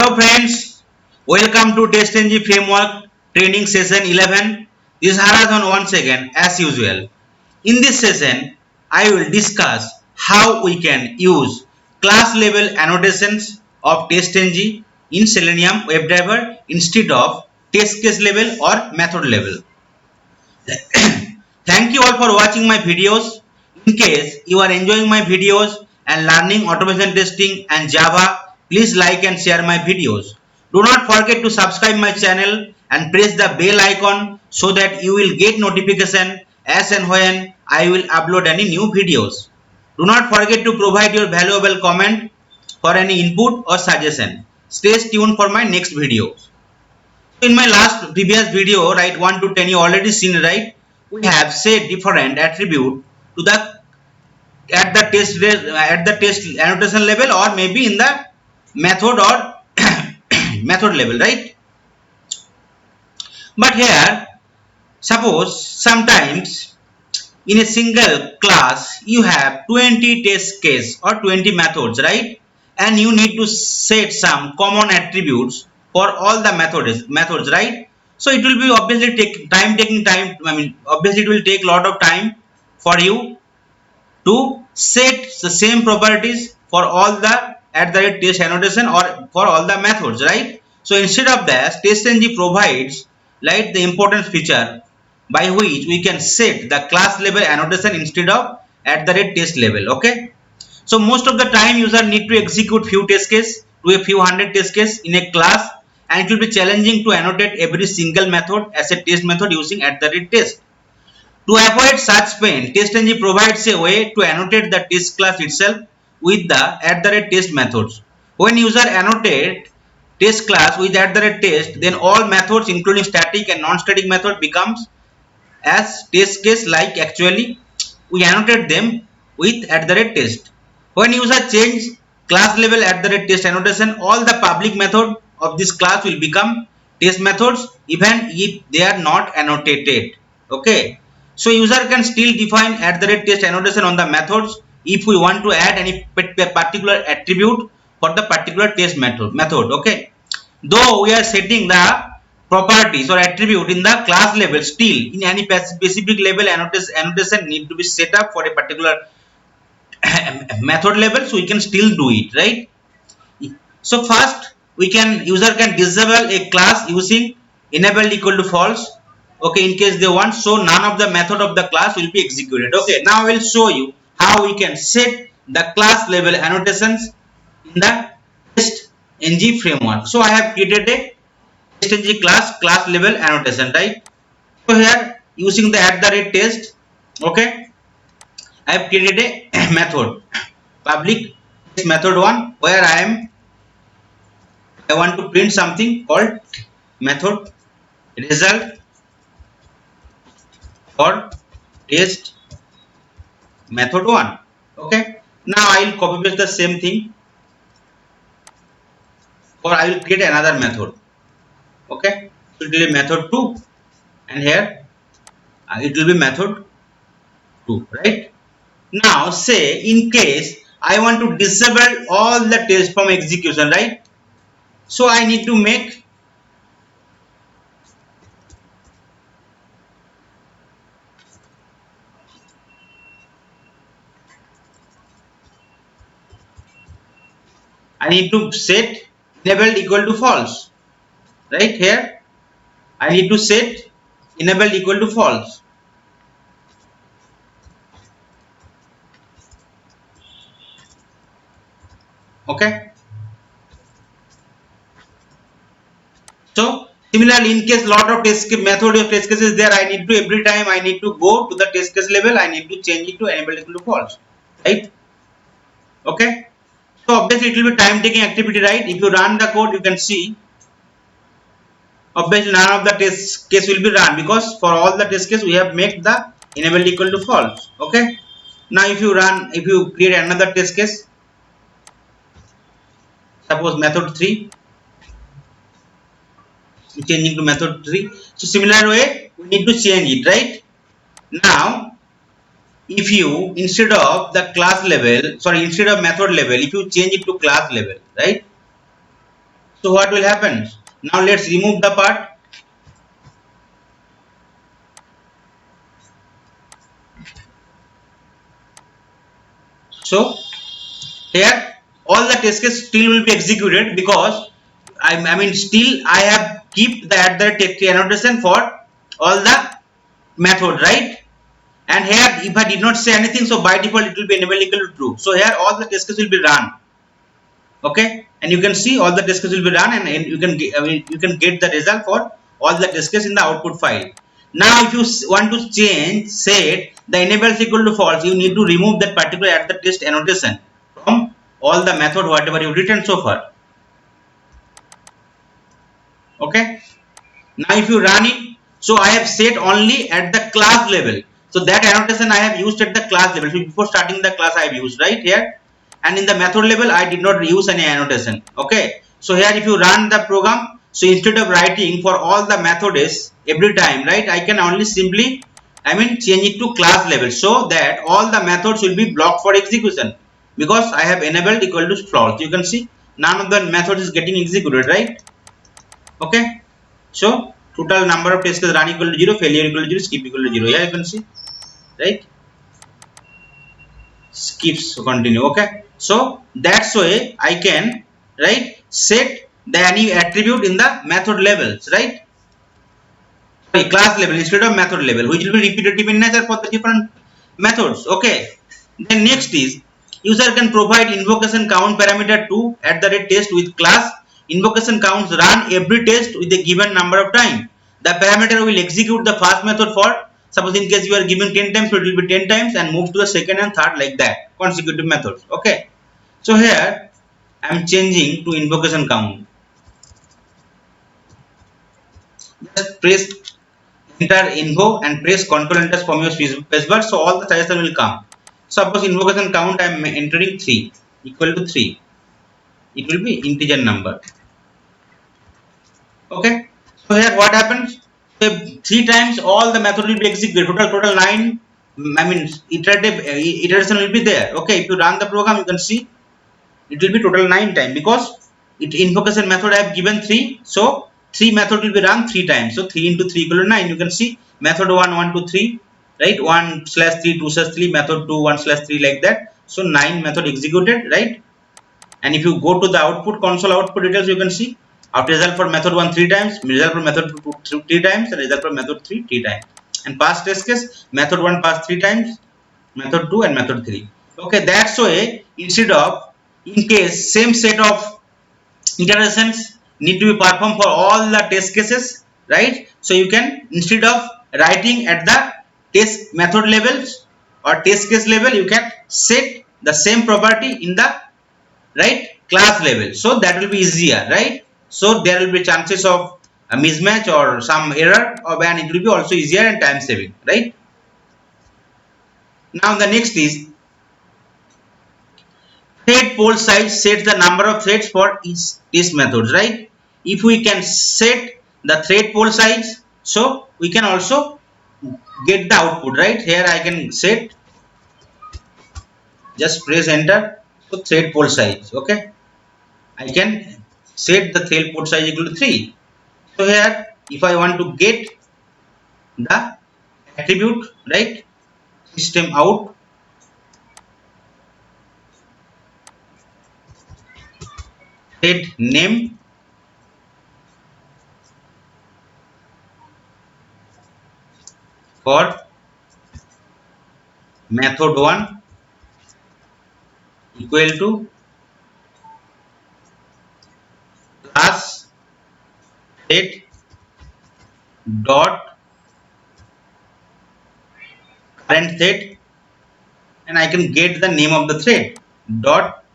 Hello friends, welcome to TestNG Framework Training Session 11. This is Haradhan once again as usual. In this session, I will discuss how we can use class level annotations of TestNG in Selenium WebDriver instead of test case level or method level. Thank you all for watching my videos. In case you are enjoying my videos and learning automation testing and Java, please like and share my videos. Do not forget to subscribe my channel and press the bell icon so that you will get notification as and when I will upload any new videos. Do not forget to provide your valuable comment for any input or suggestion. Stay tuned for my next video. In my last previous video, right, 1 to 10, you already seen, right, we have set different attribute to the at the test annotation level or maybe in the method or method level, right? But here suppose sometimes in a single class you have 20 test case or 20 methods, right? And you need to set some common attributes for all the methods, right? So it will be obviously taking time. I mean, obviously it will take a lot of time for you to set the same properties for all the at the rate test annotation or for all the methods, right? So instead of that, TestNG provides like the important feature by which we can set the class level annotation instead of at the rate test level. Okay, so most of the time user need to execute few test case to a few hundred test case in a class, and it will be challenging to annotate every single method as a test method using at the rate test. To avoid such pain, TestNG provides a way to annotate the test class itself with the @test methods. When user annotate test class with @test, then all methods including static and non-static method becomes as test case like actually we annotate them with @test. When user change class level @test annotation, all the public method of this class will become test methods even if they are not annotated. Okay, so user can still define @test annotation on the methods if we want to add any particular attribute for the particular test method. Okay, though we are setting the properties or attribute in the class level, still in any specific level annotation need to be set up for a particular method level, so we can still do it, right? So first we can user can disable a class using enabled equal to false. Okay, in case they want, so none of the method of the class will be executed. Okay, now I will show you how we can set the class level annotations in the test ng framework. So I have created a testng class level annotation, right? So here using the @test, okay, I have created a method public test method one where I want to print something called method result for test method one. Okay, now I will copy paste the same thing, or I will create another method. Okay, it will be method 2, and here it will be method 2, right? Now say in case I want to disable all the tests from execution, right? So I need to make set enabled equal to false, right? Here I need to set enabled equal to false. Okay, so similarly in case lot of test method of test case is there, I need to every time I need to go to the test case level, I need to change it to enabled equal to false, right? Okay, so obviously it will be time taking activity, right? If you run the code, you can see obviously none of the test case will be run because for all the test case we have made the enabled equal to false. Okay, now if you create another test case, suppose method 3, changing to method 3. So similar way we need to change it, right? Now if you instead of the class level, sorry, instead of method level, if you change it to class level, right? So what will happen? Now let's remove the part. So here all the test case still will be executed because I mean still I have keep the at the text annotation for all the method, right? And here if I did not say anything, so by default it will be enable equal to true. So here all the test cases will be run. Okay, and you can see all the test cases will be run, and you can get, I mean, you can get the result for all the test cases in the output file. Now if you want to change set the enables equal to false, you need to remove that particular at the test annotation from all the method whatever you've written so far. Okay, now if you run it, so I have set only at the class level, so that annotation I have used at the class level. So before starting the class I have used right here, and in the method level I did not use any annotation. Okay, so here if you run the program, so instead of writing for all the methods every time, right, I can only simply change it to class level, so that all the methods will be blocked for execution because I have enabled equal to false. You can see none of the methods is getting executed, right? Okay, so total number of tests run equal to 0, failure equal to 0, skip equal to 0. Yeah, you can see, right? Skips continue. Okay, so that's why I can, right, set the any attribute in the method levels, right? Sorry, class level instead of method level, which will be repetitive in nature for the different methods. Okay, then next is user can provide invocation count parameter to at the rate test with class. Invocation counts run every test with a given number of time. The parameter will execute the first method for, suppose in case you are giving 10 times, so it will be 10 times and moves to the second and third like that consecutive methods. Okay, so here I am changing to invocation count. Just press enter info and press control enter from your spacebar, so all the suggestion will come. Suppose invocation count I am entering 3 equal to 3, it will be integer number. Okay, so here what happens, so 3 times all the method will be executed, total 9 iterative iteration will be there. Okay, if you run the program you can see it will be total 9 times because it invocation method I have given 3, so 3 method will be run 3 times, so 3 into 3 equal to 9. You can see method 1 1 2 3, right, 1 slash 3 2 slash 3, method 2 1 slash 3 like that, so 9 method executed, right? And if you go to the output console output details, you can see out result for method 1 3 times, result for method 2 3 times, and result for method 3 3 times. And past test case method 1 passed 3 times, method 2 and method 3. Okay, that's why instead of, in case same set of iterations need to be performed for all the test cases, right? So you can, instead of writing at the test method levels or test case level, you can set the same property in the, right, class level, so that will be easier, right? So there will be chances of a mismatch or some error, and it will be also easier and time saving, right? Now the next is thread pool size sets the number of threads for each test methods, right? If we can set the thread pool size, so we can also get the output, right? Here I can set, just press enter, so thread pool size. Okay, I can set the thread pool size equal to 3. So here if I want to get the attribute, right, system out thread name for method 1 equal to class thread dot current thread, and I can get the name of the thread dot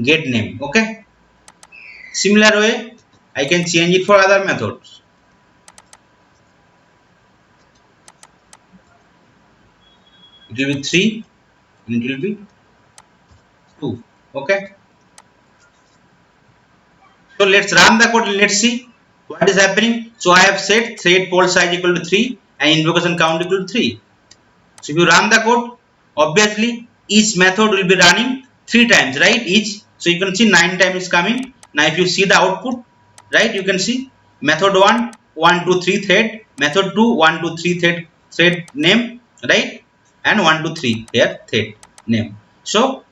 get name. Okay, similar way I can change it for other methods. It will be 3 and it will be 2. Okay, so let's run the code and let's see what is happening. So I have set thread pool size equal to 3 and invocation count equal to 3. So if you run the code, obviously each method will be running 3 times, right, each. So you can see 9 times is coming, Now if you see the output, right, you can see method 1 1 2 3 thread, method 2 1 2 3 thread name, right, and 1 2 3 here thread name. So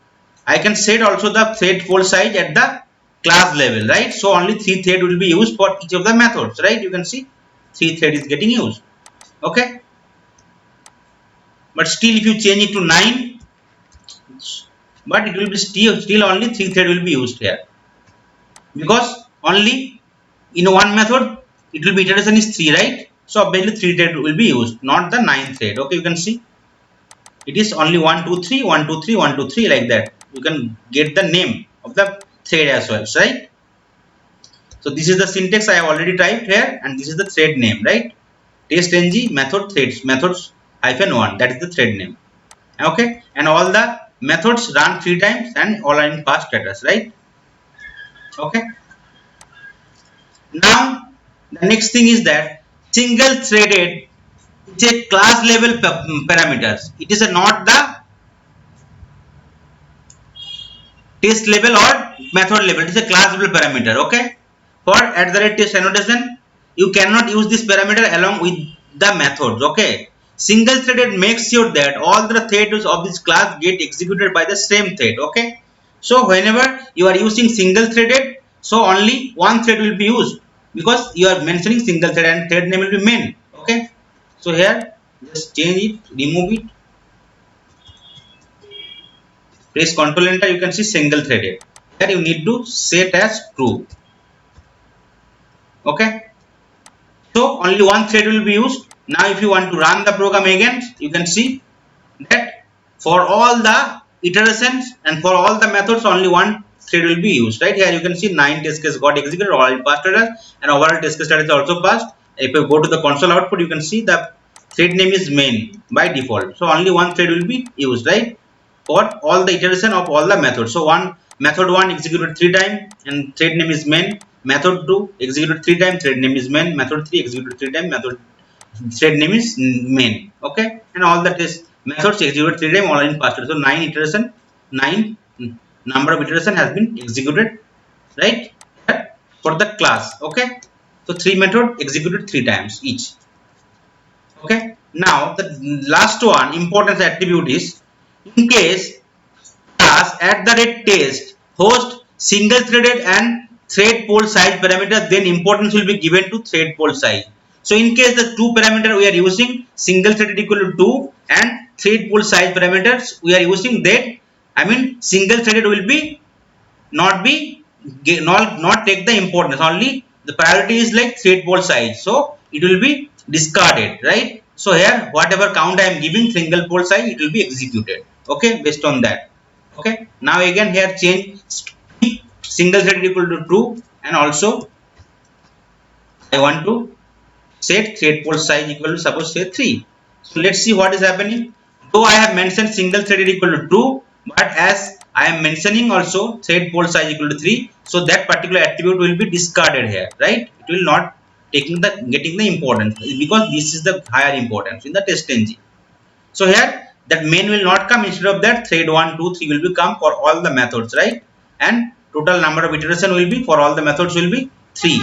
I can set also the thread pole size at the class level, right? So only 3 thread will be used for each of the methods, right? You can see 3 thread is getting used. Okay, but still if you change it to 9, but it will be still only 3 thread will be used here, because only in one method it will be iteration is 3, right? So obviously 3 thread will be used, not the 9 thread. Okay, you can see it is only 1 2 3 1 2 3 1 2 3 like that. You can get the name of the thread as well, right? So this is the syntax I have already typed here, and this is the thread name, right? Test ng method threads methods hyphen 1, that is the thread name. Okay, and all the methods run 3 times and all are in past status, right? Okay, now the next thing is that single threaded is a class level parameters. It is a not the test level or method level. It is a class level parameter. Okay, for at the rate test annotation you cannot use this parameter along with the methods. Okay, single threaded makes sure that all the threads of this class get executed by the same thread. Okay, so whenever you are using single threaded, so only one thread will be used, because you are mentioning single thread and thread name will be main. Okay, so here just change it, remove it, press Ctrl Enter, you can see single threaded. Here you need to set as true. Okay, so only one thread will be used. Now if you want to run the program again, you can see that for all the iterations and for all the methods only one thread will be used, right? Here you can see 9 test cases got executed, all passed status, and overall test case status also passed. If you go to the console output, you can see the thread name is main by default, so only one thread will be used, right, for all the iteration of all the methods. So one method 1 executed 3 times and thread name is main, method 2 executed 3 times, thread name is main, method 3 executed 3 times, method thread name is main. Okay, and all the test methods executed 3 times, all in past. So 9 iteration, 9 number of iteration has been executed, right, for the class. Okay, so 3 method executed 3 times each. Okay, now the last one important attribute is, in case class at the rate test host single threaded and thread pole size parameter, then importance will be given to thread pole size. So in case the two parameter we are using, single threaded equal to 2 and thread pole size parameters we are using, that I mean single threaded will be not be not take the importance, only the priority is like thread pole size, so it will be discarded, right? So here whatever count I am giving single pole size, it will be executed. Okay, based on that. Okay, now again here change single thread equal to true, and also I want to set thread pole size equal to suppose say 3. So let's see what is happening. Though I have mentioned single thread equal to 2, but as I am mentioning also thread pole size equal to 3, so that particular attribute will be discarded here, right? It will not taking the getting the importance, because this is the higher importance in the test ng. So here that main will not come, instead of that thread 1 2 3 will be come for all the methods, right? And total number of iteration will be for all the methods will be 3,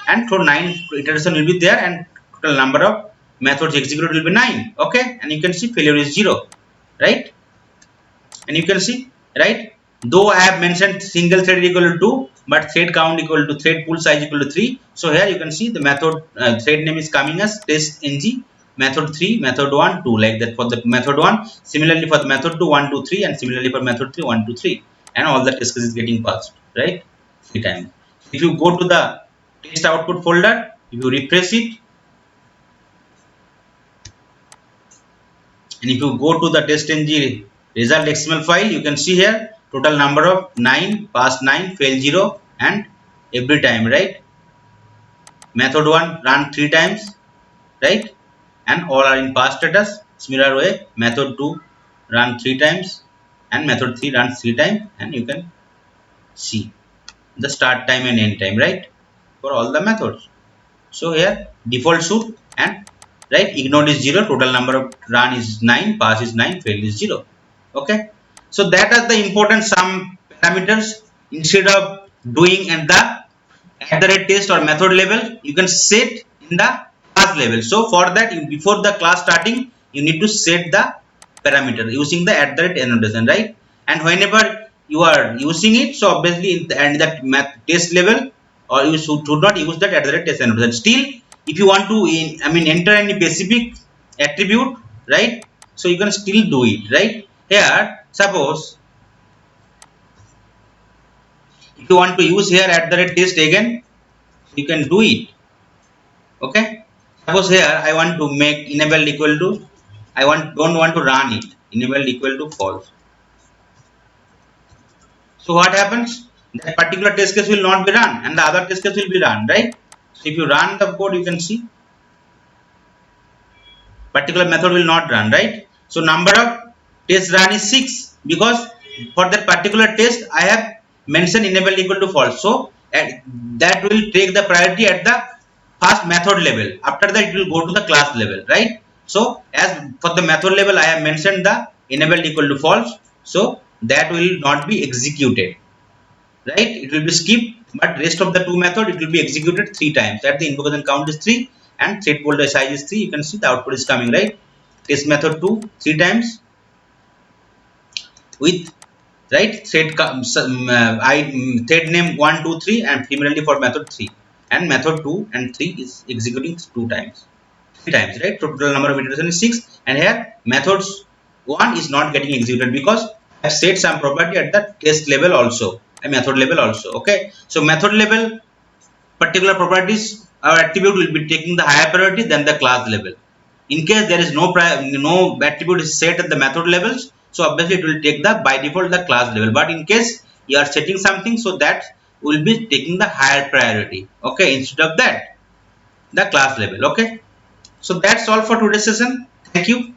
and for 9 iteration will be there, and total number of methods executed will be 9. Okay, and you can see failure is 0, right? And you can see, right, though I have mentioned single thread equal to 2, but thread count equal to thread pool size equal to 3. So here you can see the method thread name is coming as test ng method 3 method 1 2, like that for the method 1, similarly for the method 2 1 2 3, and similarly for method 3 1 2 3, and all the test cases is getting passed, right, 3 times. If you go to the test output folder, if you refresh it, and if you go to the test ng result xml file, you can see here total number of 9 passed 9, fail 0, and every time, right, method 1 run 3 times, right, and all are in pass status. Similar way method 2 run 3 times and method 3 runs 3 times, and you can see the start time and end time, right, for all the methods. So here default should, and right, ignored is 0, total number of run is 9, pass is 9, fail is 0. Okay, so that are the important some parameters. Instead of doing and the at the rate test or method level, you can set in the class level. So for that, before the class starting, you need to set the parameter using the at the rate annotation, right? And whenever you are using it, so obviously in the, and that math test level, or you should not use that at the rate test annotation. Still, if you want to enter any specific attribute, right? So you can still do it, right? Here, suppose if you want to use here at the rate test again, you can do it. Okay, suppose here I want to make enabled equal to, don't want to run it, enabled equal to false. So what happens, that particular test case will not be run and the other test case will be run, right? So if you run the code, you can see particular method will not run, right? So number of tests run is 6 because for that particular test I have mentioned enabled equal to false. So that will take the priority at the first method level. After that, it will go to the class level, right? So as for the method level, I have mentioned the enabled equal to false. So that will not be executed, right? It will be skipped, but rest of the two method, it will be executed 3 times. That the invocation count is 3 and thread pointer size is 3. You can see the output is coming, right? Test method 2 3 times with, right, thread name 1 2 3 and similarly for method 3, and method 2 and 3 is executing 2 times, 3 times, right? Total number of iteration is 6, and here methods 1 is not getting executed because I have set some property at the test level also, a method level also. Okay, so method level particular properties or attribute will be taking the higher priority than the class level. In case there is no attribute is set at the method levels, so obviously it will take the by default the class level, but in case you are setting something, so that will be taking the higher priority, okay, instead of that the class level. Okay, so that's all for today's session. Thank you.